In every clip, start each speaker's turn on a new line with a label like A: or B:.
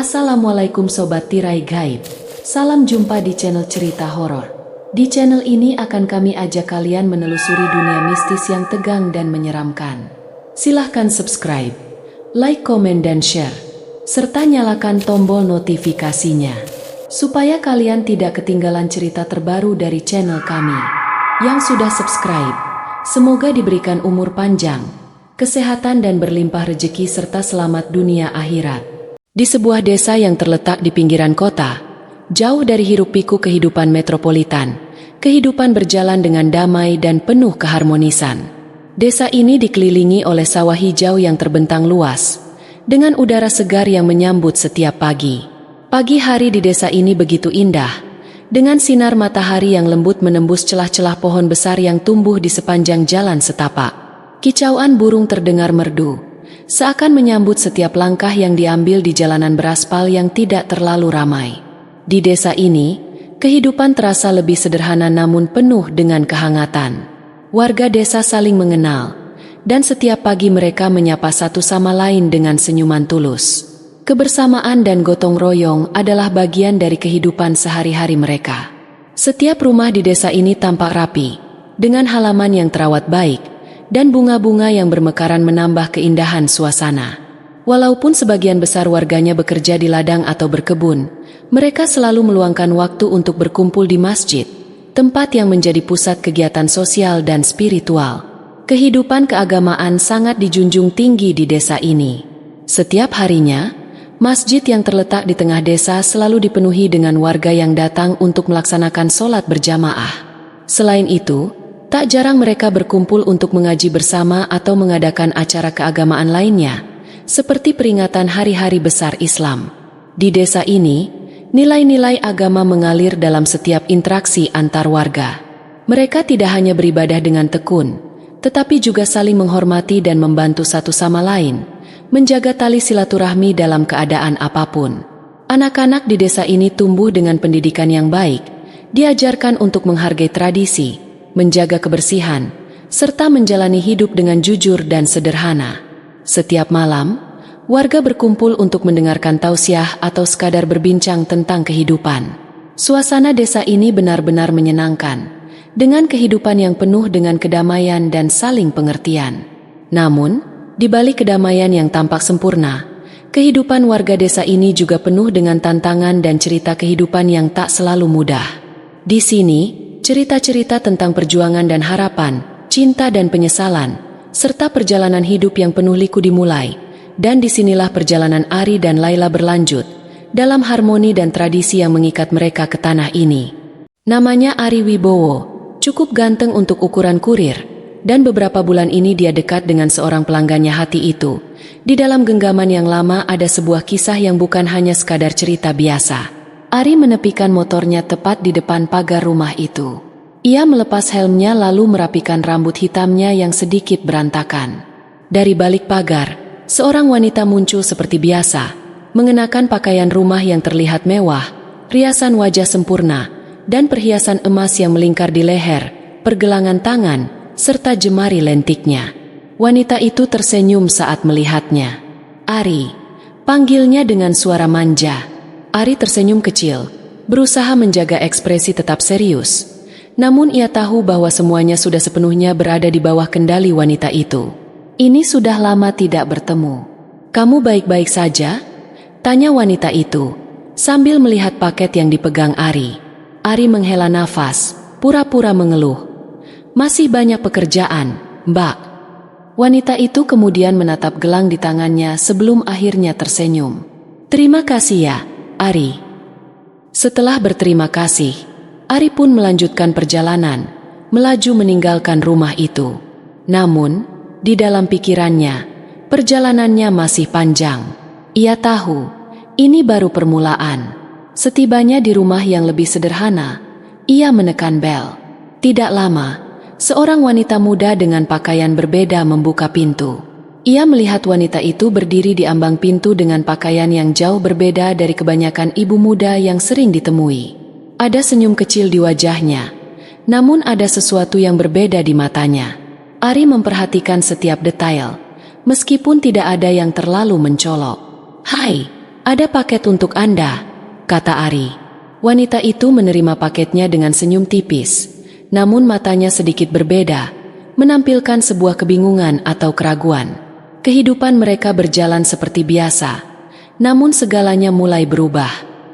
A: Assalamualaikum Sobat Tirai Gaib. Salam jumpa di channel cerita horor. Di channel ini akan kami ajak kalian menelusuri dunia mistis yang tegang dan menyeramkan. Silahkan subscribe, like, komen, dan share, serta nyalakan tombol notifikasinya, supaya kalian tidak ketinggalan cerita terbaru dari channel kami. Yang sudah subscribe, semoga diberikan umur panjang, kesehatan, dan berlimpah rezeki serta selamat dunia akhirat. Di sebuah desa yang terletak di pinggiran kota, jauh dari hiruk-pikuk kehidupan metropolitan, kehidupan berjalan dengan damai dan penuh keharmonisan. Desa ini dikelilingi oleh sawah hijau yang terbentang luas, dengan udara segar yang menyambut setiap pagi. Pagi hari di desa ini begitu indah, dengan sinar matahari yang lembut menembus celah-celah pohon besar yang tumbuh di sepanjang jalan setapak. Kicauan burung terdengar merdu, seakan menyambut setiap langkah yang diambil di jalanan beraspal yang tidak terlalu ramai. Di desa ini, kehidupan terasa lebih sederhana namun penuh dengan kehangatan. Warga desa saling mengenal, dan setiap pagi mereka menyapa satu sama lain dengan senyuman tulus. Kebersamaan dan gotong royong adalah bagian dari kehidupan sehari-hari mereka. Setiap rumah di desa ini tampak rapi, dengan halaman yang terawat baik, dan bunga-bunga yang bermekaran menambah keindahan suasana. Walaupun sebagian besar warganya bekerja di ladang atau berkebun, mereka selalu meluangkan waktu untuk berkumpul di masjid, tempat yang menjadi pusat kegiatan sosial dan spiritual. Kehidupan keagamaan sangat dijunjung tinggi di desa ini. Setiap harinya, masjid yang terletak di tengah desa selalu dipenuhi dengan warga yang datang untuk melaksanakan sholat berjamaah. Selain itu, tak jarang mereka berkumpul untuk mengaji bersama atau mengadakan acara keagamaan lainnya, seperti peringatan hari-hari besar Islam. Di desa ini, nilai-nilai agama mengalir dalam setiap interaksi antar warga. Mereka tidak hanya beribadah dengan tekun, tetapi juga saling menghormati dan membantu satu sama lain, menjaga tali silaturahmi dalam keadaan apapun. Anak-anak di desa ini tumbuh dengan pendidikan yang baik, diajarkan untuk menghargai tradisi, menjaga kebersihan, serta menjalani hidup dengan jujur dan sederhana. Setiap malam, warga berkumpul untuk mendengarkan tausiah atau sekadar berbincang tentang kehidupan. Suasana desa ini benar-benar menyenangkan, dengan kehidupan yang penuh dengan kedamaian dan saling pengertian. Namun, di balik kedamaian yang tampak sempurna, kehidupan warga desa ini juga penuh dengan tantangan dan cerita kehidupan yang tak selalu mudah. Di sini, cerita-cerita tentang perjuangan dan harapan, cinta dan penyesalan, serta perjalanan hidup yang penuh liku dimulai, dan disinilah perjalanan Ari dan Laila berlanjut, dalam harmoni dan tradisi yang mengikat mereka ke tanah ini. Namanya Ari Wibowo, cukup ganteng untuk ukuran kurir, dan beberapa bulan ini dia dekat dengan seorang pelanggannya hati itu. Di dalam genggaman yang lama ada sebuah kisah yang bukan hanya sekadar cerita biasa. Ari menepikan motornya tepat di depan pagar rumah itu. Ia melepas helmnya lalu merapikan rambut hitamnya yang sedikit berantakan. Dari balik pagar, seorang wanita muncul seperti biasa, mengenakan pakaian rumah yang terlihat mewah, riasan wajah sempurna, dan perhiasan emas yang melingkar di leher, pergelangan tangan, serta jemari lentiknya. Wanita itu tersenyum saat melihatnya. "Ari," panggilnya dengan suara manja. Ari tersenyum kecil, berusaha menjaga ekspresi tetap serius. Namun ia tahu bahwa semuanya sudah sepenuhnya berada di bawah kendali wanita itu. "Ini sudah lama tidak bertemu. Kamu baik-baik saja?" tanya wanita itu, sambil melihat paket yang dipegang Ari. Ari menghela nafas, pura-pura mengeluh. "Masih banyak pekerjaan, Mbak." Wanita itu kemudian menatap gelang di tangannya sebelum akhirnya tersenyum. "Terima kasih ya, Ari." Setelah berterima kasih, Ari pun melanjutkan perjalanan, melaju meninggalkan rumah itu. Namun, di dalam pikirannya, perjalanannya masih panjang. Ia tahu, ini baru permulaan. Setibanya di rumah yang lebih sederhana, ia menekan bel. Tidak lama, seorang wanita muda dengan pakaian berbeda membuka pintu. Ia melihat wanita itu berdiri di ambang pintu dengan pakaian yang jauh berbeda dari kebanyakan ibu muda yang sering ditemui. Ada senyum kecil di wajahnya, namun ada sesuatu yang berbeda di matanya. Ari memperhatikan setiap detail, meskipun tidak ada yang terlalu mencolok. "Hai, "Ada paket untuk Anda," kata Ari. Wanita itu menerima paketnya dengan senyum tipis, namun matanya sedikit berbeda, menampilkan sebuah kebingungan atau keraguan. Kehidupan mereka berjalan seperti biasa, namun segalanya mulai berubah.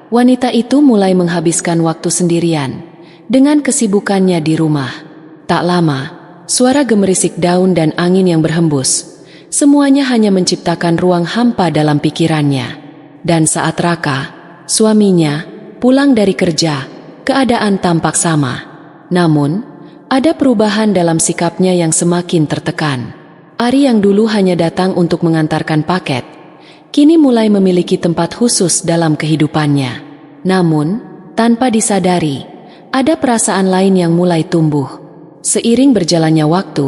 A: Wanita itu mulai menghabiskan waktu sendirian dengan kesibukannya di rumah. Tak lama, suara gemerisik daun dan angin yang berhembus, semuanya hanya menciptakan ruang hampa dalam pikirannya. Dan saat Raka, suaminya, pulang dari kerja, keadaan tampak sama. Namun, ada perubahan dalam sikapnya yang semakin tertekan. Ari yang dulu hanya datang untuk mengantarkan paket, kini mulai memiliki tempat khusus dalam kehidupannya. Namun, tanpa disadari, ada perasaan lain yang mulai tumbuh. Seiring berjalannya waktu,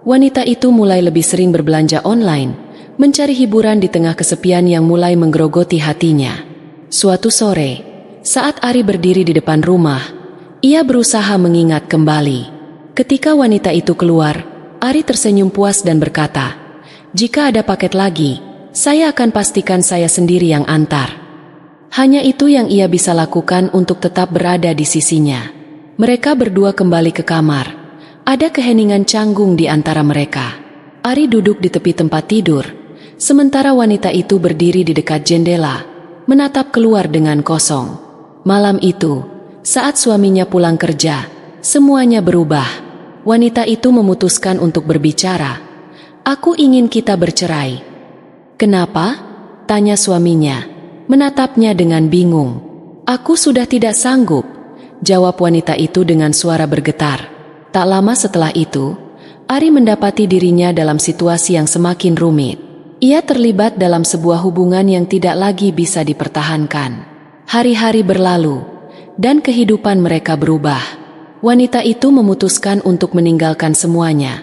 A: wanita itu mulai lebih sering berbelanja online, mencari hiburan di tengah kesepian yang mulai menggerogoti hatinya. Suatu sore, saat Ari berdiri di depan rumah, ia berusaha mengingat kembali. Ketika wanita itu keluar, Ari tersenyum puas dan berkata, "Jika ada paket lagi, saya akan pastikan saya sendiri yang antar." Hanya itu yang ia bisa lakukan untuk tetap berada di sisinya. Mereka berdua kembali ke kamar. Ada keheningan canggung di antara mereka. Ari duduk di tepi tempat tidur, sementara wanita itu berdiri di dekat jendela, menatap keluar dengan kosong. Malam itu, saat suaminya pulang kerja, semuanya berubah. Wanita itu memutuskan untuk berbicara. "Aku ingin kita bercerai." "Kenapa?" tanya suaminya, menatapnya dengan bingung. "Aku sudah tidak sanggup," jawab wanita itu dengan suara bergetar. Tak lama setelah itu, Ari mendapati dirinya dalam situasi yang semakin rumit. Ia terlibat dalam sebuah hubungan yang tidak lagi bisa dipertahankan. Hari-hari berlalu, dan kehidupan mereka berubah. Wanita itu memutuskan untuk meninggalkan semuanya,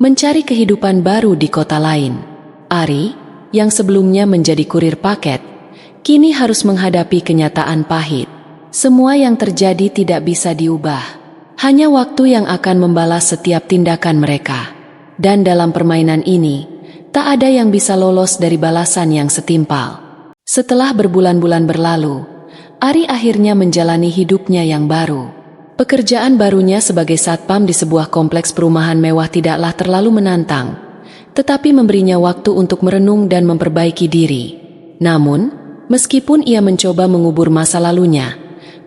A: mencari kehidupan baru di kota lain. Ari, yang sebelumnya menjadi kurir paket, kini harus menghadapi kenyataan pahit. Semua yang terjadi tidak bisa diubah. Hanya waktu yang akan membalas setiap tindakan mereka. Dan dalam permainan ini, tak ada yang bisa lolos dari balasan yang setimpal. Setelah berbulan-bulan berlalu, Ari akhirnya menjalani hidupnya yang baru. Pekerjaan barunya sebagai satpam di sebuah kompleks perumahan mewah tidaklah terlalu menantang, tetapi memberinya waktu untuk merenung dan memperbaiki diri. Namun, meskipun ia mencoba mengubur masa lalunya,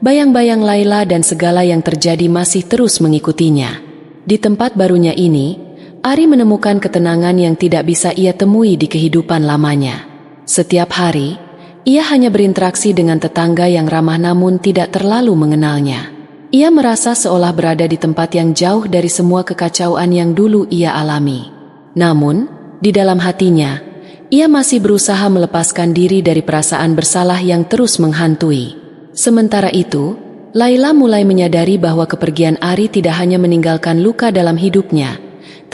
A: bayang-bayang Laila dan segala yang terjadi masih terus mengikutinya. Di tempat barunya ini, Ari menemukan ketenangan yang tidak bisa ia temui di kehidupan lamanya. Setiap hari, ia hanya berinteraksi dengan tetangga yang ramah namun tidak terlalu mengenalnya. Ia merasa seolah berada di tempat yang jauh dari semua kekacauan yang dulu ia alami. Namun, di dalam hatinya, ia masih berusaha melepaskan diri dari perasaan bersalah yang terus menghantui. Sementara itu, Laila mulai menyadari bahwa kepergian Ari tidak hanya meninggalkan luka dalam hidupnya,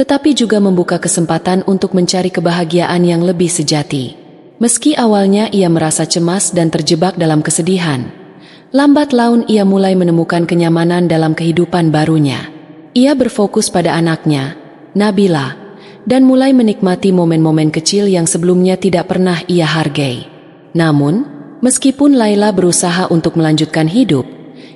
A: tetapi juga membuka kesempatan untuk mencari kebahagiaan yang lebih sejati. Meski awalnya ia merasa cemas dan terjebak dalam kesedihan, lambat laun ia mulai menemukan kenyamanan dalam kehidupan barunya. Ia berfokus pada anaknya, Nabila, dan mulai menikmati momen-momen kecil yang sebelumnya tidak pernah ia hargai. Namun, meskipun Laila berusaha untuk melanjutkan hidup,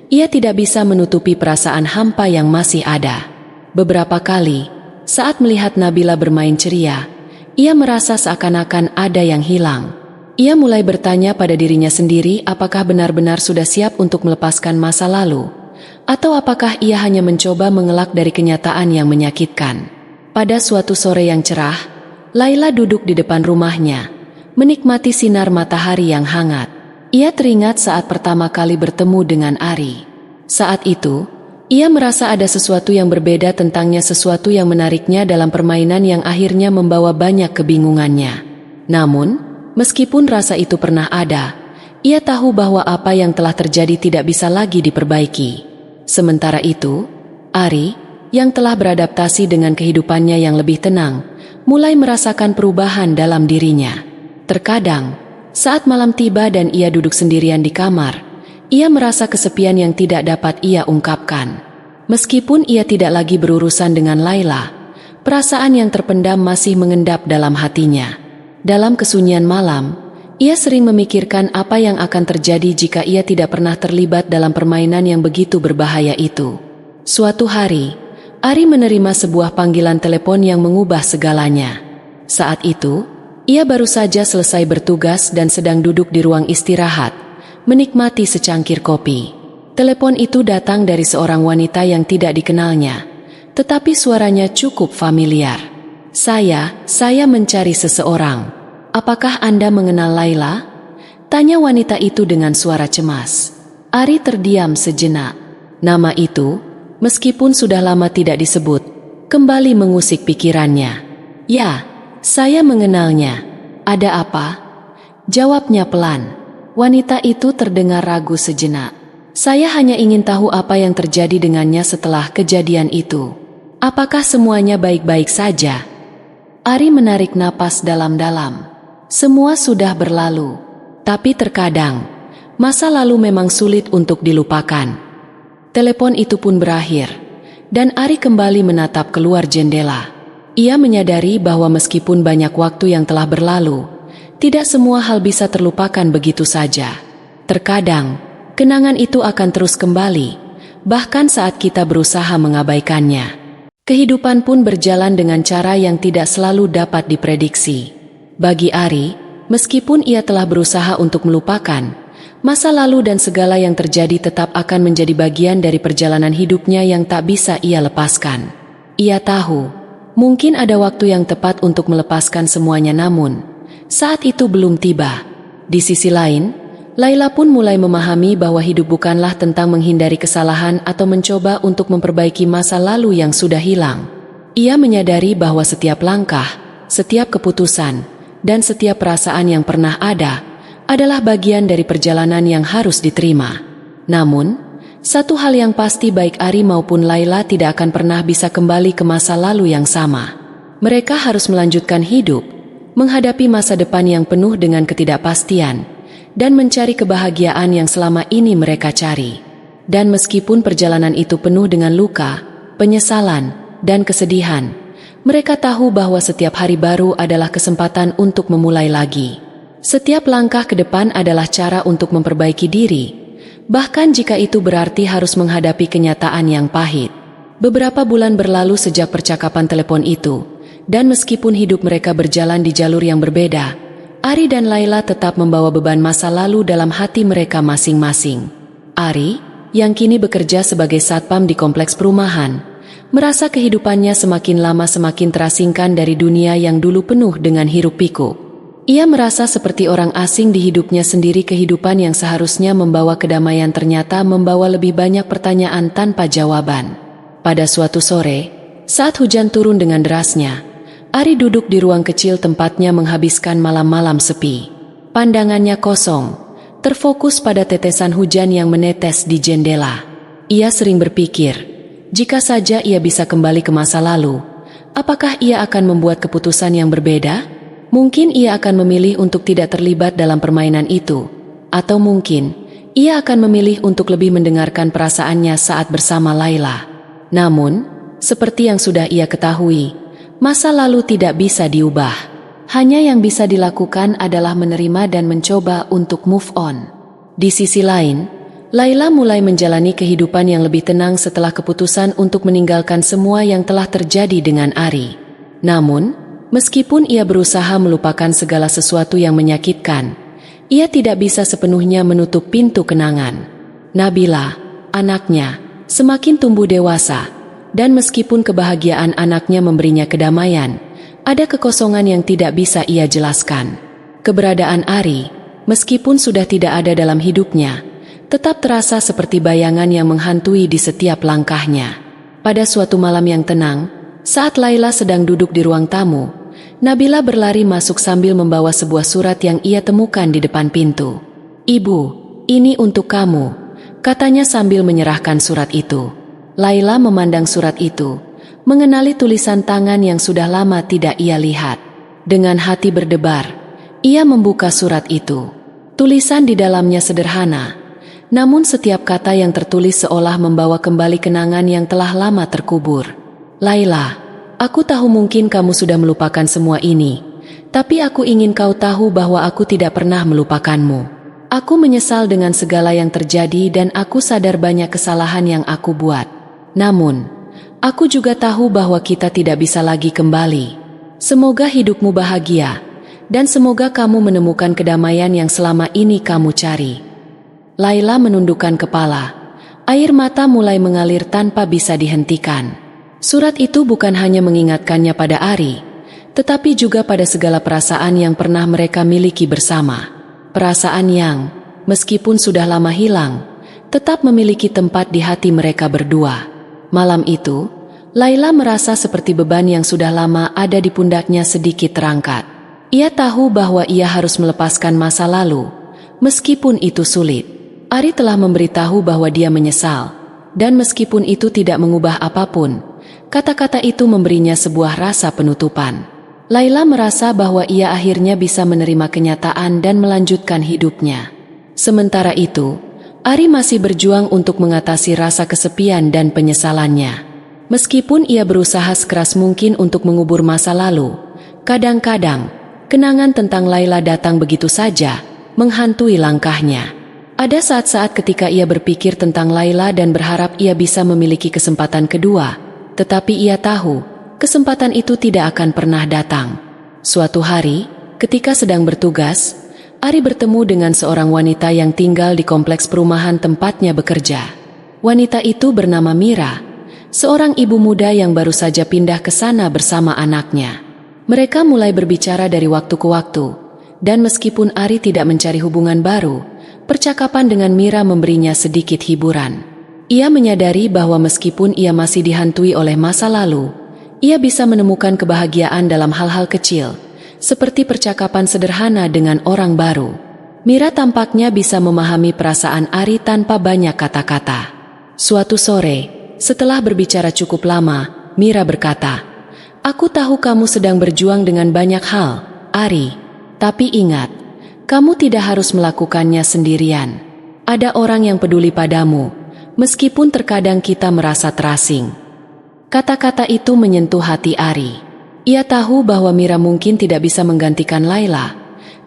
A: ia tidak bisa menutupi perasaan hampa yang masih ada. Beberapa kali, saat melihat Nabila bermain ceria, ia merasa seakan-akan ada yang hilang. Ia mulai bertanya pada dirinya sendiri apakah benar-benar sudah siap untuk melepaskan masa lalu, atau apakah ia hanya mencoba mengelak dari kenyataan yang menyakitkan. Pada suatu sore yang cerah, Laila duduk di depan rumahnya, menikmati sinar matahari yang hangat. Ia teringat saat pertama kali bertemu dengan Ari. Saat itu, ia merasa ada sesuatu yang berbeda tentangnya, sesuatu yang menariknya dalam permainan yang akhirnya membawa banyak kebingungannya. Namun, meskipun rasa itu pernah ada, ia tahu bahwa apa yang telah terjadi tidak bisa lagi diperbaiki. Sementara itu, Ari, yang telah beradaptasi dengan kehidupannya yang lebih tenang, mulai merasakan perubahan dalam dirinya. Terkadang, saat malam tiba dan ia duduk sendirian di kamar, ia merasa kesepian yang tidak dapat ia ungkapkan. Meskipun ia tidak lagi berurusan dengan Laila, perasaan yang terpendam masih mengendap dalam hatinya. Dalam kesunyian malam, Ia sering memikirkan apa yang akan terjadi jika ia tidak pernah terlibat dalam permainan yang begitu berbahaya itu. Suatu hari, Ari menerima sebuah panggilan telepon yang mengubah segalanya. Saat itu, ia baru saja selesai bertugas dan sedang duduk di ruang istirahat, menikmati secangkir kopi. Telepon itu datang dari seorang wanita yang tidak dikenalnya, tetapi suaranya cukup familiar. Saya mencari seseorang. Apakah Anda mengenal Laila? Tanya wanita itu dengan suara cemas. Ari terdiam sejenak. Nama itu, meskipun sudah lama tidak disebut, kembali mengusik pikirannya. Ya, saya mengenalnya. Ada apa? Jawabnya pelan. Wanita itu terdengar ragu sejenak. Saya hanya ingin tahu apa yang terjadi dengannya setelah kejadian itu. Apakah semuanya baik-baik saja? Ari menarik napas dalam-dalam. Semua sudah berlalu, tapi terkadang masa lalu memang sulit untuk dilupakan. Telepon itu pun berakhir, dan Ari kembali menatap keluar jendela. Ia menyadari bahwa meskipun banyak waktu yang telah berlalu, tidak semua hal bisa terlupakan begitu saja. Terkadang, kenangan itu akan terus kembali, bahkan saat kita berusaha mengabaikannya. Kehidupan pun berjalan dengan cara yang tidak selalu dapat diprediksi. Bagi Ari, meskipun ia telah berusaha untuk melupakan, masa lalu dan segala yang terjadi tetap akan menjadi bagian dari perjalanan hidupnya yang tak bisa ia lepaskan. Ia tahu, mungkin ada waktu yang tepat untuk melepaskan semuanya, namun saat itu belum tiba. Di sisi lain, Laila pun mulai memahami bahwa hidup bukanlah tentang menghindari kesalahan atau mencoba untuk memperbaiki masa lalu yang sudah hilang. Ia menyadari bahwa setiap langkah, setiap keputusan, dan setiap perasaan yang pernah ada adalah bagian dari perjalanan yang harus diterima. Namun, satu hal yang pasti baik Ari maupun Laila tidak akan pernah bisa kembali ke masa lalu yang sama. Mereka harus melanjutkan hidup, menghadapi masa depan yang penuh dengan ketidakpastian, dan mencari kebahagiaan yang selama ini mereka cari. Dan meskipun perjalanan itu penuh dengan luka, penyesalan, dan kesedihan, mereka tahu bahwa setiap hari baru adalah kesempatan untuk memulai lagi. Setiap langkah ke depan adalah cara untuk memperbaiki diri, bahkan jika itu berarti harus menghadapi kenyataan yang pahit. Beberapa bulan berlalu sejak percakapan telepon itu, dan meskipun hidup mereka berjalan di jalur yang berbeda, Ari dan Laila tetap membawa beban masa lalu dalam hati mereka masing-masing. Ari, yang kini bekerja sebagai satpam di kompleks perumahan, merasa kehidupannya semakin lama semakin terasingkan dari dunia yang dulu penuh dengan hiruk-pikuk. Ia merasa seperti orang asing di hidupnya sendiri. Kehidupan yang seharusnya membawa kedamaian ternyata membawa lebih banyak pertanyaan tanpa jawaban. Pada suatu sore, saat hujan turun dengan derasnya, Ari duduk di ruang kecil tempatnya menghabiskan malam-malam sepi. Pandangannya kosong, terfokus pada tetesan hujan yang menetes di jendela. Ia sering berpikir, jika saja ia bisa kembali ke masa lalu, apakah ia akan membuat keputusan yang berbeda? Mungkin ia akan memilih untuk tidak terlibat dalam permainan itu, atau mungkin ia akan memilih untuk lebih mendengarkan perasaannya saat bersama Laila. Namun, seperti yang sudah ia ketahui, masa lalu tidak bisa diubah. Hanya yang bisa dilakukan adalah menerima dan mencoba untuk move on. Di sisi lain, Laila mulai menjalani kehidupan yang lebih tenang setelah keputusan untuk meninggalkan semua yang telah terjadi dengan Ari. Namun, meskipun ia berusaha melupakan segala sesuatu yang menyakitkan, ia tidak bisa sepenuhnya menutup pintu kenangan. Nabila, anaknya, semakin tumbuh dewasa, dan meskipun kebahagiaan anaknya memberinya kedamaian, ada kekosongan yang tidak bisa ia jelaskan. Keberadaan Ari, meskipun sudah tidak ada dalam hidupnya, tetap terasa seperti bayangan yang menghantui di setiap langkahnya. Pada suatu malam yang tenang, saat Laila sedang duduk di ruang tamu, Nabila berlari masuk sambil membawa sebuah surat yang ia temukan di depan pintu. "Ibu, ini untuk kamu," katanya sambil menyerahkan surat itu. Laila memandang surat itu, mengenali tulisan tangan yang sudah lama tidak ia lihat. Dengan hati berdebar, ia membuka surat itu. Tulisan di dalamnya sederhana, namun setiap kata yang tertulis seolah membawa kembali kenangan yang telah lama terkubur. "Laila, aku tahu mungkin kamu sudah melupakan semua ini, Tapi aku ingin kau tahu bahwa aku tidak pernah melupakanmu. Aku menyesal dengan segala yang terjadi dan aku sadar banyak kesalahan yang aku buat. Namun, aku juga tahu bahwa kita tidak bisa lagi kembali. Semoga hidupmu bahagia, dan semoga kamu menemukan kedamaian yang selama ini kamu cari. Laila menundukkan kepala. Air mata mulai mengalir tanpa bisa dihentikan. Surat itu bukan hanya mengingatkannya pada Ari, tetapi juga pada segala perasaan yang pernah mereka miliki bersama. Perasaan yang, meskipun sudah lama hilang, tetap memiliki tempat di hati mereka berdua. Malam itu, Laila merasa seperti beban yang sudah lama ada di pundaknya sedikit terangkat. Ia tahu bahwa ia harus melepaskan masa lalu, meskipun itu sulit. Ari telah memberitahu bahwa dia menyesal, dan meskipun itu tidak mengubah apapun, kata-kata itu memberinya sebuah rasa penutupan. Laila merasa bahwa ia akhirnya bisa menerima kenyataan dan melanjutkan hidupnya. Sementara itu, Ari masih berjuang untuk mengatasi rasa kesepian dan penyesalannya. Meskipun ia berusaha sekeras mungkin untuk mengubur masa lalu, kadang-kadang, kenangan tentang Laila datang begitu saja, menghantui langkahnya. Ada saat-saat ketika ia berpikir tentang Laila dan berharap ia bisa memiliki kesempatan kedua, tetapi ia tahu, kesempatan itu tidak akan pernah datang. Suatu hari, ketika sedang bertugas, Ari bertemu dengan seorang wanita yang tinggal di kompleks perumahan tempatnya bekerja. Wanita itu bernama Mira, seorang ibu muda yang baru saja pindah ke sana bersama anaknya. Mereka mulai berbicara dari waktu ke waktu, dan meskipun Ari tidak mencari hubungan baru, percakapan dengan Mira memberinya sedikit hiburan. Ia menyadari bahwa meskipun ia masih dihantui oleh masa lalu, ia bisa menemukan kebahagiaan dalam hal-hal kecil, seperti percakapan sederhana dengan orang baru. Mira tampaknya bisa memahami perasaan Ari tanpa banyak kata-kata. Suatu sore, setelah berbicara cukup lama, Mira berkata, "Aku tahu kamu sedang berjuang dengan banyak hal, Ari. Tapi ingat, kamu tidak harus melakukannya sendirian. Ada orang yang peduli padamu, meskipun terkadang kita merasa terasing." Kata-kata itu menyentuh hati Ari. Ia tahu bahwa Mira mungkin tidak bisa menggantikan Laila,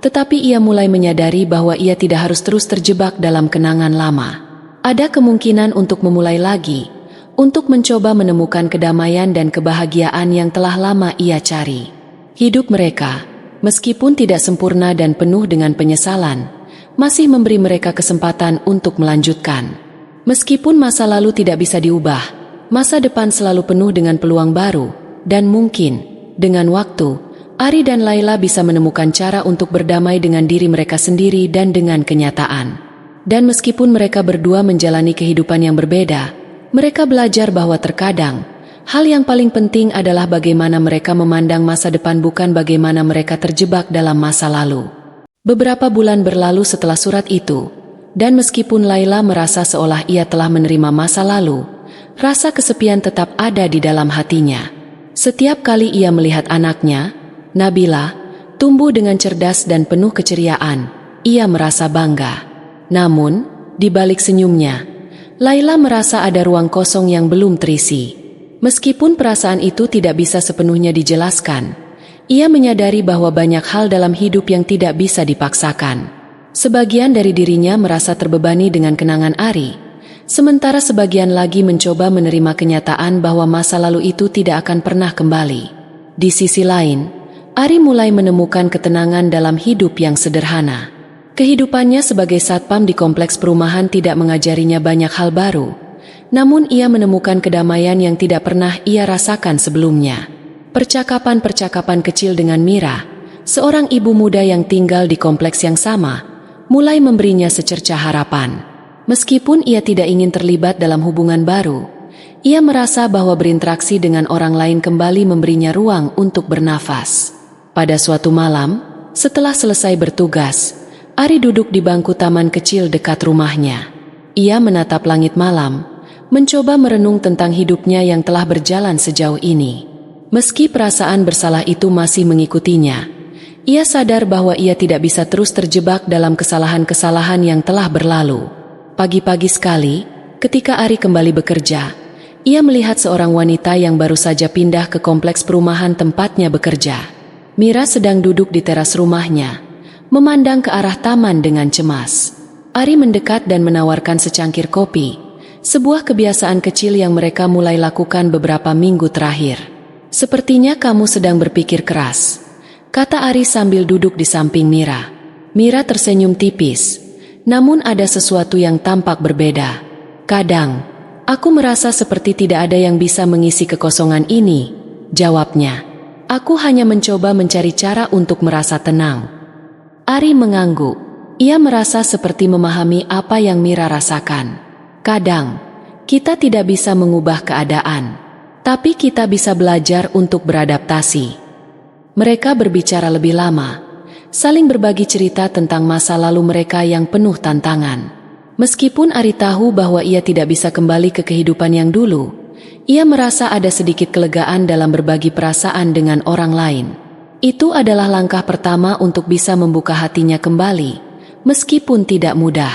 A: tetapi ia mulai menyadari bahwa ia tidak harus terus terjebak dalam kenangan lama. Ada kemungkinan untuk memulai lagi, untuk mencoba menemukan kedamaian dan kebahagiaan yang telah lama ia cari. Hidup mereka, meskipun tidak sempurna dan penuh dengan penyesalan, masih memberi mereka kesempatan untuk melanjutkan. Meskipun masa lalu tidak bisa diubah, masa depan selalu penuh dengan peluang baru, dan mungkin, dengan waktu, Ari dan Laila bisa menemukan cara untuk berdamai dengan diri mereka sendiri dan dengan kenyataan. Dan meskipun mereka berdua menjalani kehidupan yang berbeda, mereka belajar bahwa terkadang, hal yang paling penting adalah bagaimana mereka memandang masa depan bukan bagaimana mereka terjebak dalam masa lalu. Beberapa bulan berlalu setelah surat itu, dan meskipun Laila merasa seolah ia telah menerima masa lalu, rasa kesepian tetap ada di dalam hatinya. Setiap kali ia melihat anaknya, Nabila, tumbuh dengan cerdas dan penuh keceriaan, ia merasa bangga. Namun, di balik senyumnya, Laila merasa ada ruang kosong yang belum terisi. Meskipun perasaan itu tidak bisa sepenuhnya dijelaskan, ia menyadari bahwa banyak hal dalam hidup yang tidak bisa dipaksakan. Sebagian dari dirinya merasa terbebani dengan kenangan Ari, sementara sebagian lagi mencoba menerima kenyataan bahwa masa lalu itu tidak akan pernah kembali. Di sisi lain, Ari mulai menemukan ketenangan dalam hidup yang sederhana. Kehidupannya sebagai satpam di kompleks perumahan tidak mengajarinya banyak hal baru, namun ia menemukan kedamaian yang tidak pernah ia rasakan sebelumnya. Percakapan-percakapan kecil dengan Mira, seorang ibu muda yang tinggal di kompleks yang sama, mulai memberinya secercah harapan. Meskipun ia tidak ingin terlibat dalam hubungan baru, ia merasa bahwa berinteraksi dengan orang lain kembali memberinya ruang untuk bernafas. Pada suatu malam, setelah selesai bertugas, Ari duduk di bangku taman kecil dekat rumahnya. Ia menatap langit malam, mencoba merenung tentang hidupnya yang telah berjalan sejauh ini. Meski perasaan bersalah itu masih mengikutinya, ia sadar bahwa ia tidak bisa terus terjebak dalam kesalahan-kesalahan yang telah berlalu. Pagi-pagi sekali, ketika Ari kembali bekerja, ia melihat seorang wanita yang baru saja pindah ke kompleks perumahan tempatnya bekerja. Mira sedang duduk di teras rumahnya, memandang ke arah taman dengan cemas. Ari mendekat dan menawarkan secangkir kopi, sebuah kebiasaan kecil yang mereka mulai lakukan beberapa minggu terakhir. "Sepertinya kamu sedang berpikir keras," kata Ari sambil duduk di samping Mira. Mira tersenyum tipis, namun ada sesuatu yang tampak berbeda. "Kadang, aku merasa seperti tidak ada yang bisa mengisi kekosongan ini," jawabnya. "Aku hanya mencoba mencari cara untuk merasa tenang." Ari mengangguk. Ia merasa seperti memahami apa yang Mira rasakan. Kadang, kita tidak bisa mengubah keadaan, tapi kita bisa belajar untuk beradaptasi. Mereka berbicara lebih lama, saling berbagi cerita tentang masa lalu mereka yang penuh tantangan. Meskipun Ari tahu bahwa ia tidak bisa kembali ke kehidupan yang dulu, ia merasa ada sedikit kelegaan dalam berbagi perasaan dengan orang lain. Itu adalah langkah pertama untuk bisa membuka hatinya kembali, meskipun tidak mudah.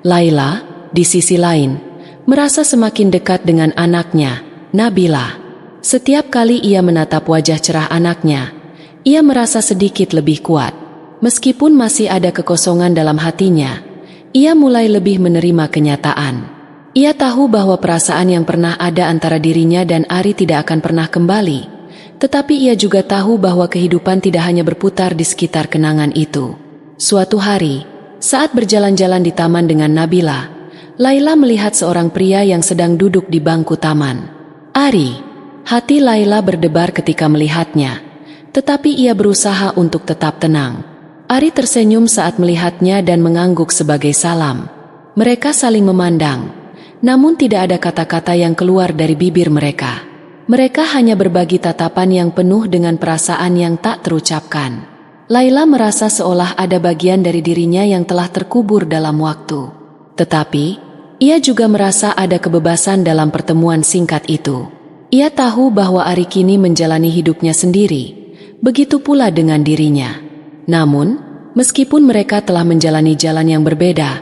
A: Laila, di sisi lain, merasa semakin dekat dengan anaknya, Nabila. Setiap kali ia menatap wajah cerah anaknya, ia merasa sedikit lebih kuat. Meskipun masih ada kekosongan dalam hatinya, ia mulai lebih menerima kenyataan. Ia tahu bahwa perasaan yang pernah ada antara dirinya dan Ari tidak akan pernah kembali, tetapi ia juga tahu bahwa kehidupan tidak hanya berputar di sekitar kenangan itu. Suatu hari, saat berjalan-jalan di taman dengan Nabila, Laila melihat seorang pria yang sedang duduk di bangku taman. "Ari," hati Laila berdebar ketika melihatnya, tetapi ia berusaha untuk tetap tenang. Ari tersenyum saat melihatnya dan mengangguk sebagai salam. Mereka saling memandang, namun tidak ada kata-kata yang keluar dari bibir mereka. Mereka hanya berbagi tatapan yang penuh dengan perasaan yang tak terucapkan. Laila merasa seolah ada bagian dari dirinya yang telah terkubur dalam waktu. Tetapi, ia juga merasa ada kebebasan dalam pertemuan singkat itu. Ia tahu bahwa Ari kini menjalani hidupnya sendiri, begitu pula dengan dirinya. Namun, meskipun mereka telah menjalani jalan yang berbeda,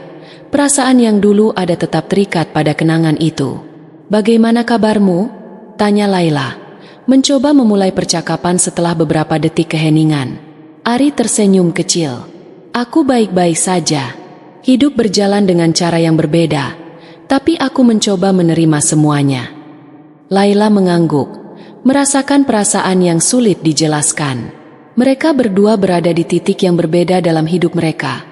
A: perasaan yang dulu ada tetap terikat pada kenangan itu. "Bagaimana kabarmu?" tanya Laila, mencoba memulai percakapan setelah beberapa detik keheningan. Ari tersenyum kecil. "Aku baik-baik saja. Hidup berjalan dengan cara yang berbeda, tapi aku mencoba menerima semuanya." Laila mengangguk, merasakan perasaan yang sulit dijelaskan. Mereka berdua berada di titik yang berbeda dalam hidup mereka,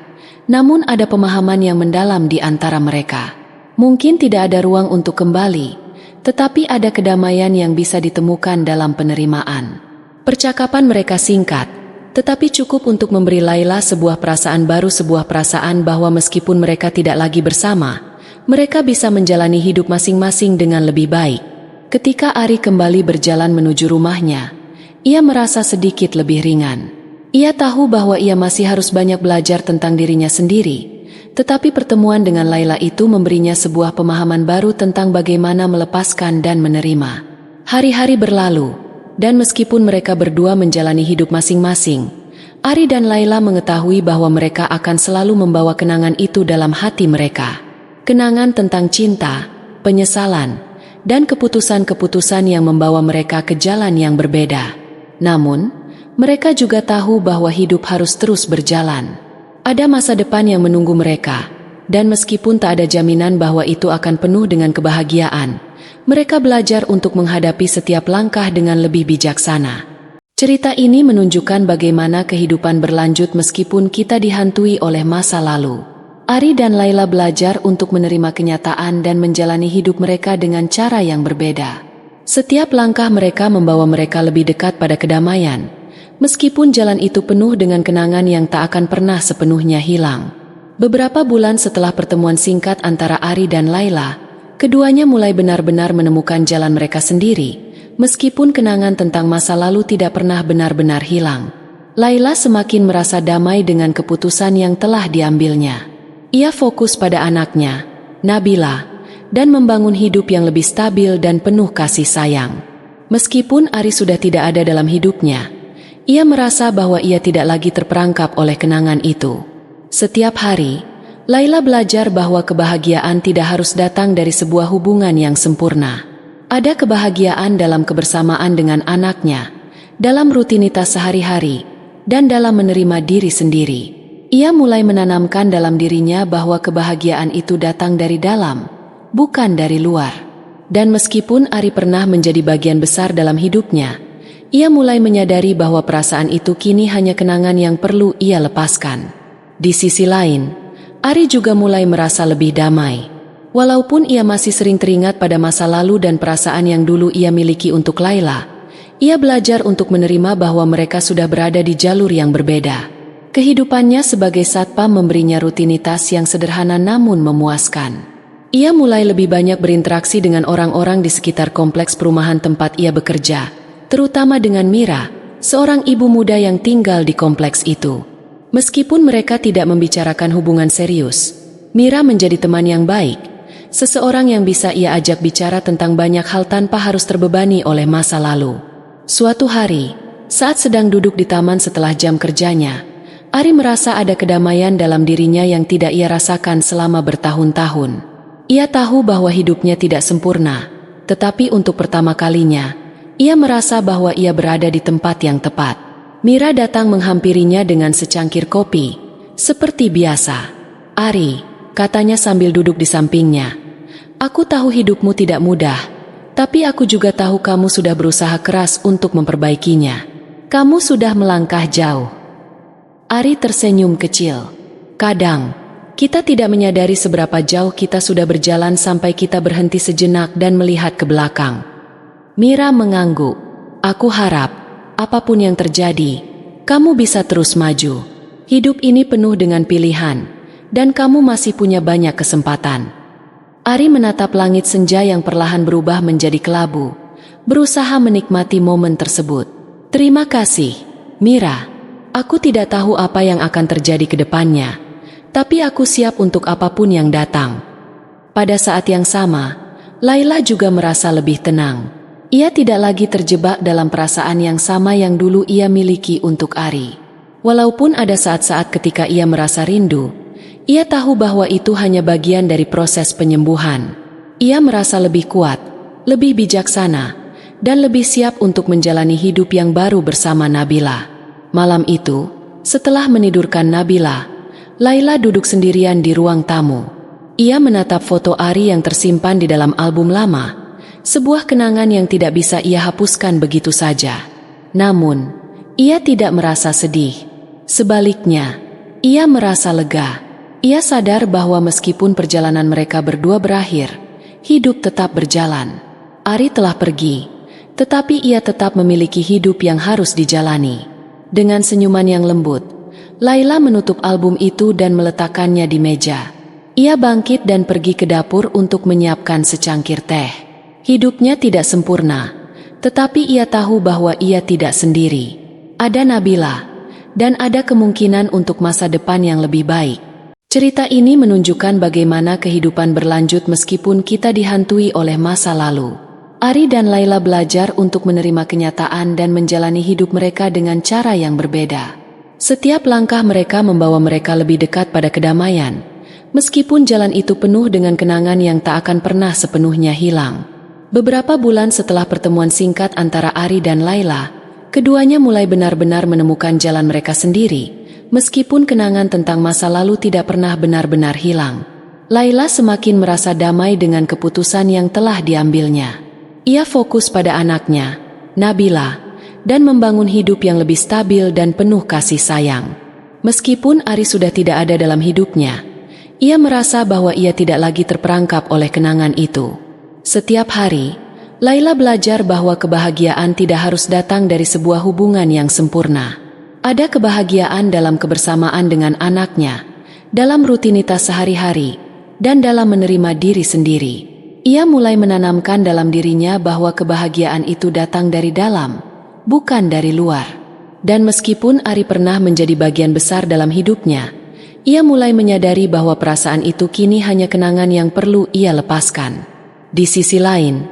A: namun ada pemahaman yang mendalam di antara mereka. Mungkin tidak ada ruang untuk kembali, tetapi ada kedamaian yang bisa ditemukan dalam penerimaan. Percakapan mereka singkat, tetapi cukup untuk memberi Laila sebuah perasaan baru, sebuah perasaan bahwa meskipun mereka tidak lagi bersama, mereka bisa menjalani hidup masing-masing dengan lebih baik. Ketika Ari kembali berjalan menuju rumahnya, ia merasa sedikit lebih ringan. Ia tahu bahwa ia masih harus banyak belajar tentang dirinya sendiri, tetapi pertemuan dengan Laila itu memberinya sebuah pemahaman baru tentang bagaimana melepaskan dan menerima. Hari-hari berlalu, dan meskipun mereka berdua menjalani hidup masing-masing, Ari dan Laila mengetahui bahwa mereka akan selalu membawa kenangan itu dalam hati mereka. Kenangan tentang cinta, penyesalan, dan keputusan-keputusan yang membawa mereka ke jalan yang berbeda. Namun, mereka juga tahu bahwa hidup harus terus berjalan. Ada masa depan yang menunggu mereka, dan meskipun tak ada jaminan bahwa itu akan penuh dengan kebahagiaan, mereka belajar untuk menghadapi setiap langkah dengan lebih bijaksana. Cerita ini menunjukkan bagaimana kehidupan berlanjut meskipun kita dihantui oleh masa lalu. Ari dan Laila belajar untuk menerima kenyataan dan menjalani hidup mereka dengan cara yang berbeda. Setiap langkah mereka membawa mereka lebih dekat pada kedamaian, meskipun jalan itu penuh dengan kenangan yang tak akan pernah sepenuhnya hilang. Beberapa bulan setelah pertemuan singkat antara Ari dan Laila, keduanya mulai benar-benar menemukan jalan mereka sendiri, meskipun kenangan tentang masa lalu tidak pernah benar-benar hilang. Laila semakin merasa damai dengan keputusan yang telah diambilnya. Ia fokus pada anaknya, Nabila, dan membangun hidup yang lebih stabil dan penuh kasih sayang. Meskipun Ari sudah tidak ada dalam hidupnya, ia merasa bahwa ia tidak lagi terperangkap oleh kenangan itu. Setiap hari, Laila belajar bahwa kebahagiaan tidak harus datang dari sebuah hubungan yang sempurna. Ada kebahagiaan dalam kebersamaan dengan anaknya, dalam rutinitas sehari-hari, dan dalam menerima diri sendiri. Ia mulai menanamkan dalam dirinya bahwa kebahagiaan itu datang dari dalam, bukan dari luar. Dan meskipun Ari pernah menjadi bagian besar dalam hidupnya, ia mulai menyadari bahwa perasaan itu kini hanya kenangan yang perlu ia lepaskan. Di sisi lain, Ari juga mulai merasa lebih damai. Walaupun ia masih sering teringat pada masa lalu dan perasaan yang dulu ia miliki untuk Laila, ia belajar untuk menerima bahwa mereka sudah berada di jalur yang berbeda. Kehidupannya sebagai satpam memberinya rutinitas yang sederhana namun memuaskan. Ia mulai lebih banyak berinteraksi dengan orang-orang di sekitar kompleks perumahan tempat ia bekerja, terutama dengan Mira, seorang ibu muda yang tinggal di kompleks itu. Meskipun mereka tidak membicarakan hubungan serius, Mira menjadi teman yang baik, seseorang yang bisa ia ajak bicara tentang banyak hal tanpa harus terbebani oleh masa lalu. Suatu hari, saat sedang duduk di taman setelah jam kerjanya, Ari merasa ada kedamaian dalam dirinya yang tidak ia rasakan selama bertahun-tahun. Ia tahu bahwa hidupnya tidak sempurna, tetapi untuk pertama kalinya, ia merasa bahwa ia berada di tempat yang tepat. Mira datang menghampirinya dengan secangkir kopi, seperti biasa. "Ari," katanya sambil duduk di sampingnya, "aku tahu hidupmu tidak mudah, tapi aku juga tahu kamu sudah berusaha keras untuk memperbaikinya. Kamu sudah melangkah jauh." Ari tersenyum kecil. Kadang, kita tidak menyadari seberapa jauh kita sudah berjalan sampai kita berhenti sejenak dan melihat ke belakang. Mira mengangguk. "Aku harap, apapun yang terjadi, kamu bisa terus maju. Hidup ini penuh dengan pilihan, dan kamu masih punya banyak kesempatan." Ari menatap langit senja yang perlahan berubah menjadi kelabu, berusaha menikmati momen tersebut. "Terima kasih, Mira. Aku tidak tahu apa yang akan terjadi ke depannya, tapi aku siap untuk apapun yang datang." Pada saat yang sama, Laila juga merasa lebih tenang. Ia tidak lagi terjebak dalam perasaan yang sama yang dulu ia miliki untuk Ari. Walaupun ada saat-saat ketika ia merasa rindu, ia tahu bahwa itu hanya bagian dari proses penyembuhan. Ia merasa lebih kuat, lebih bijaksana, dan lebih siap untuk menjalani hidup yang baru bersama Nabila. Malam itu, setelah menidurkan Nabila, Laila duduk sendirian di ruang tamu. Ia menatap foto Ari yang tersimpan di dalam album lama, sebuah kenangan yang tidak bisa ia hapuskan begitu saja. Namun, ia tidak merasa sedih. Sebaliknya, ia merasa lega. Ia sadar bahwa meskipun perjalanan mereka berdua berakhir, hidup tetap berjalan. Ari telah pergi, tetapi ia tetap memiliki hidup yang harus dijalani. Dengan senyuman yang lembut, Laila menutup album itu dan meletakkannya di meja. Ia bangkit dan pergi ke dapur untuk menyiapkan secangkir teh. Hidupnya tidak sempurna, tetapi ia tahu bahwa ia tidak sendiri. Ada Nabila, dan ada kemungkinan untuk masa depan yang lebih baik. Cerita ini menunjukkan bagaimana kehidupan berlanjut meskipun kita dihantui oleh masa lalu. Ari dan Laila belajar untuk menerima kenyataan dan menjalani hidup mereka dengan cara yang berbeda. Setiap langkah mereka membawa mereka lebih dekat pada kedamaian, meskipun jalan itu penuh dengan kenangan yang tak akan pernah sepenuhnya hilang. Beberapa bulan setelah pertemuan singkat antara Ari dan Laila, keduanya mulai benar-benar menemukan jalan mereka sendiri. Meskipun kenangan tentang masa lalu tidak pernah benar-benar hilang, Laila semakin merasa damai dengan keputusan yang telah diambilnya. Ia fokus pada anaknya, Nabila, dan membangun hidup yang lebih stabil dan penuh kasih sayang. Meskipun Ari sudah tidak ada dalam hidupnya, ia merasa bahwa ia tidak lagi terperangkap oleh kenangan itu. Setiap hari, Laila belajar bahwa kebahagiaan tidak harus datang dari sebuah hubungan yang sempurna. Ada kebahagiaan dalam kebersamaan dengan anaknya, dalam rutinitas sehari-hari, dan dalam menerima diri sendiri. Ia mulai menanamkan dalam dirinya bahwa kebahagiaan itu datang dari dalam, bukan dari luar. Dan meskipun Ari pernah menjadi bagian besar dalam hidupnya, ia mulai menyadari bahwa perasaan itu kini hanya kenangan yang perlu ia lepaskan. Di sisi lain,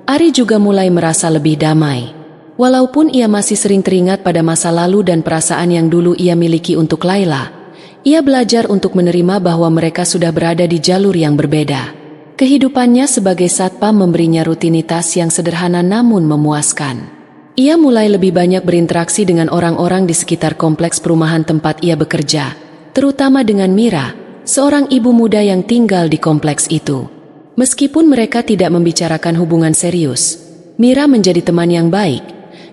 A: Ari juga mulai merasa lebih damai. Walaupun ia masih sering teringat pada masa lalu dan perasaan yang dulu ia miliki untuk Laila, ia belajar untuk menerima bahwa mereka sudah berada di jalur yang berbeda. Kehidupannya sebagai satpam memberinya rutinitas yang sederhana namun memuaskan. Ia mulai lebih banyak berinteraksi dengan orang-orang di sekitar kompleks perumahan tempat ia bekerja, terutama dengan Mira, seorang ibu muda yang tinggal di kompleks itu. Meskipun mereka tidak membicarakan hubungan serius, Mira menjadi teman yang baik,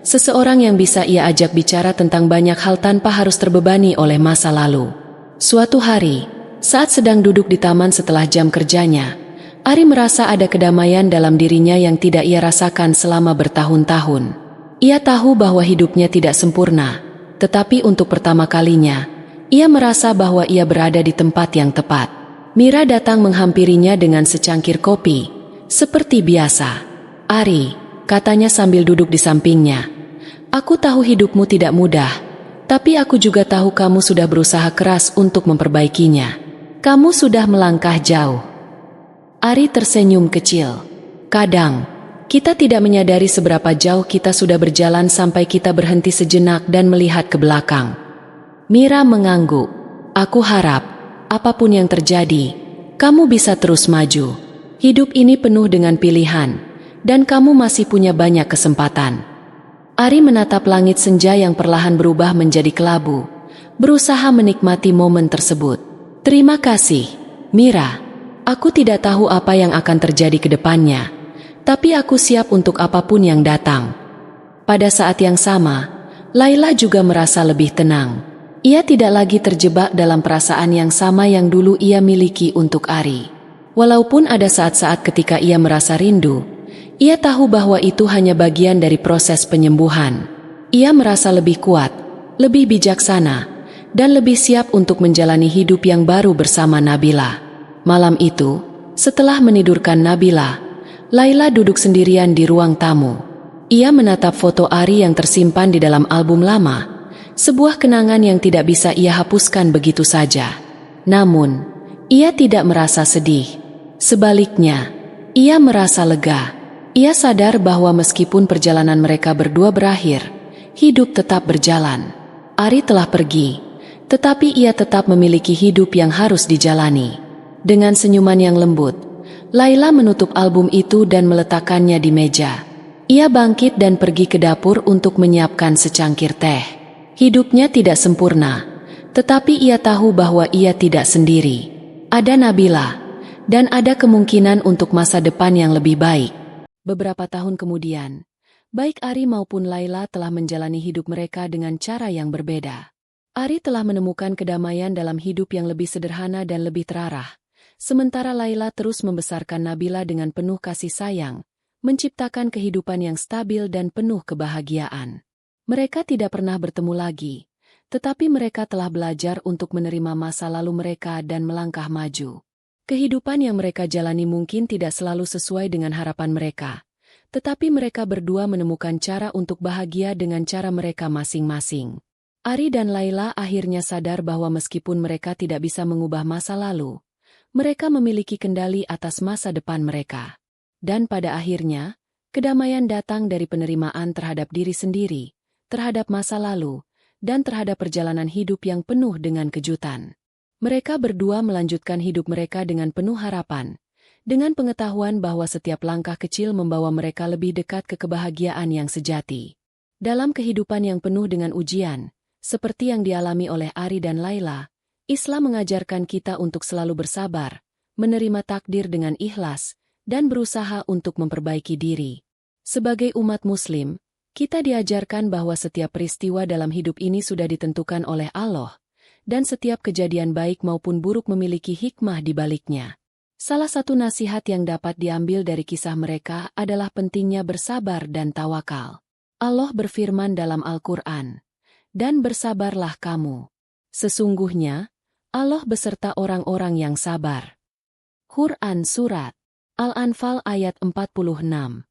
A: seseorang yang bisa ia ajak bicara tentang banyak hal tanpa harus terbebani oleh masa lalu. Suatu hari, saat sedang duduk di taman setelah jam kerjanya, Ari merasa ada kedamaian dalam dirinya yang tidak ia rasakan selama bertahun-tahun. Ia tahu bahwa hidupnya tidak sempurna, tetapi untuk pertama kalinya, ia merasa bahwa ia berada di tempat yang tepat. Mira datang menghampirinya dengan secangkir kopi, seperti biasa. "Ari," katanya sambil duduk di sampingnya, "aku tahu hidupmu tidak mudah, tapi aku juga tahu kamu sudah berusaha keras untuk memperbaikinya. Kamu sudah melangkah jauh." Ari tersenyum kecil. Kadang, kita tidak menyadari seberapa jauh kita sudah berjalan sampai kita berhenti sejenak dan melihat ke belakang. Mira mengangguk. "Aku harap, apapun yang terjadi, kamu bisa terus maju. Hidup ini penuh dengan pilihan, dan kamu masih punya banyak kesempatan." Ari menatap langit senja yang perlahan berubah menjadi kelabu, berusaha menikmati momen tersebut. "Terima kasih, Mira. Aku tidak tahu apa yang akan terjadi ke depannya, tapi aku siap untuk apapun yang datang." Pada saat yang sama, Laila juga merasa lebih tenang. Ia tidak lagi terjebak dalam perasaan yang sama yang dulu ia miliki untuk Ari. Walaupun ada saat-saat ketika ia merasa rindu, ia tahu bahwa itu hanya bagian dari proses penyembuhan. Ia merasa lebih kuat, lebih bijaksana, dan lebih siap untuk menjalani hidup yang baru bersama Nabila. Malam itu, setelah menidurkan Nabila, Laila duduk sendirian di ruang tamu. Ia menatap foto Ari yang tersimpan di dalam album lama, sebuah kenangan yang tidak bisa ia hapuskan begitu saja. Namun, ia tidak merasa sedih. Sebaliknya, ia merasa lega. Ia sadar bahwa meskipun perjalanan mereka berdua berakhir, hidup tetap berjalan. Ari telah pergi, tetapi ia tetap memiliki hidup yang harus dijalani. Dengan senyuman yang lembut, Laila menutup album itu dan meletakkannya di meja. Ia bangkit dan pergi ke dapur untuk menyiapkan secangkir teh. Hidupnya tidak sempurna, tetapi ia tahu bahwa ia tidak sendiri. Ada Nabila, dan ada kemungkinan untuk masa depan yang lebih baik. Beberapa tahun kemudian, baik Ari maupun Laila telah menjalani hidup mereka dengan cara yang berbeda. Ari telah menemukan kedamaian dalam hidup yang lebih sederhana dan lebih terarah, sementara Laila terus membesarkan Nabila dengan penuh kasih sayang, menciptakan kehidupan yang stabil dan penuh kebahagiaan. Mereka tidak pernah bertemu lagi, tetapi mereka telah belajar untuk menerima masa lalu mereka dan melangkah maju. Kehidupan yang mereka jalani mungkin tidak selalu sesuai dengan harapan mereka, tetapi mereka berdua menemukan cara untuk bahagia dengan cara mereka masing-masing. Ari dan Laila akhirnya sadar bahwa meskipun mereka tidak bisa mengubah masa lalu, mereka memiliki kendali atas masa depan mereka. Dan pada akhirnya, kedamaian datang dari penerimaan terhadap diri sendiri, terhadap masa lalu, dan terhadap perjalanan hidup yang penuh dengan kejutan. Mereka berdua melanjutkan hidup mereka dengan penuh harapan, dengan pengetahuan bahwa setiap langkah kecil membawa mereka lebih dekat ke kebahagiaan yang sejati. Dalam kehidupan yang penuh dengan ujian, seperti yang dialami oleh Ari dan Laila, Islam mengajarkan kita untuk selalu bersabar, menerima takdir dengan ikhlas, dan berusaha untuk memperbaiki diri. Sebagai umat Muslim, kita diajarkan bahwa setiap peristiwa dalam hidup ini sudah ditentukan oleh Allah, dan setiap kejadian baik maupun buruk memiliki hikmah di baliknya. Salah satu nasihat yang dapat diambil dari kisah mereka adalah pentingnya bersabar dan tawakal. Allah berfirman dalam Al-Quran, "Dan bersabarlah kamu. Sesungguhnya, Allah beserta orang-orang yang sabar." Quran Surat Al-Anfal ayat 46.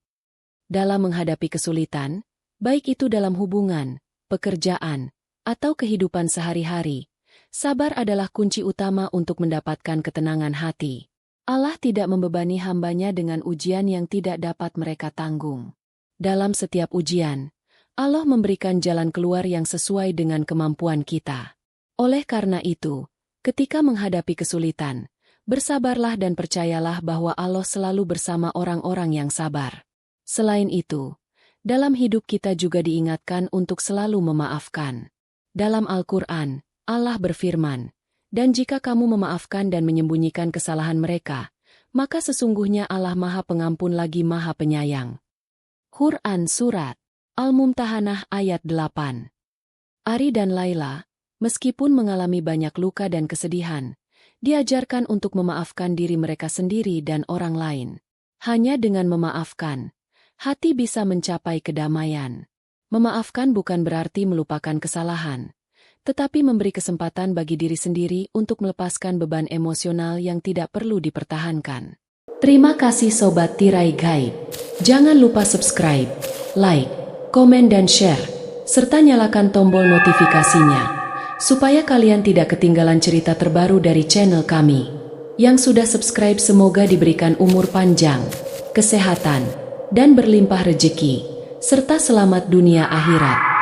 A: Dalam menghadapi kesulitan, baik itu dalam hubungan, pekerjaan, atau kehidupan sehari-hari, sabar adalah kunci utama untuk mendapatkan ketenangan hati. Allah tidak membebani hambanya dengan ujian yang tidak dapat mereka tanggung. Dalam setiap ujian, Allah memberikan jalan keluar yang sesuai dengan kemampuan kita. Oleh karena itu, ketika menghadapi kesulitan, bersabarlah dan percayalah bahwa Allah selalu bersama orang-orang yang sabar. Selain itu, Dalam hidup kita juga diingatkan untuk selalu memaafkan. Dalam Al-Quran, Allah berfirman, "Dan jika kamu memaafkan dan menyembunyikan kesalahan mereka, maka sesungguhnya Allah Maha Pengampun lagi Maha Penyayang." Quran Surat Al-Mumtahanah ayat 8. Ari dan Laila, meskipun mengalami banyak luka dan kesedihan, diajarkan untuk memaafkan diri mereka sendiri dan orang lain. Hanya dengan memaafkan, hati bisa mencapai kedamaian. Memaafkan bukan berarti melupakan kesalahan, tetapi memberi kesempatan bagi diri sendiri untuk melepaskan beban emosional yang tidak perlu dipertahankan. Terima kasih Sobat Tirai Gaib. Jangan lupa subscribe, like, komen dan share, serta nyalakan tombol notifikasinya, supaya kalian tidak ketinggalan cerita terbaru dari channel kami. Yang sudah subscribe semoga diberikan umur panjang, kesehatan, dan berlimpah rejeki, serta selamat dunia akhirat.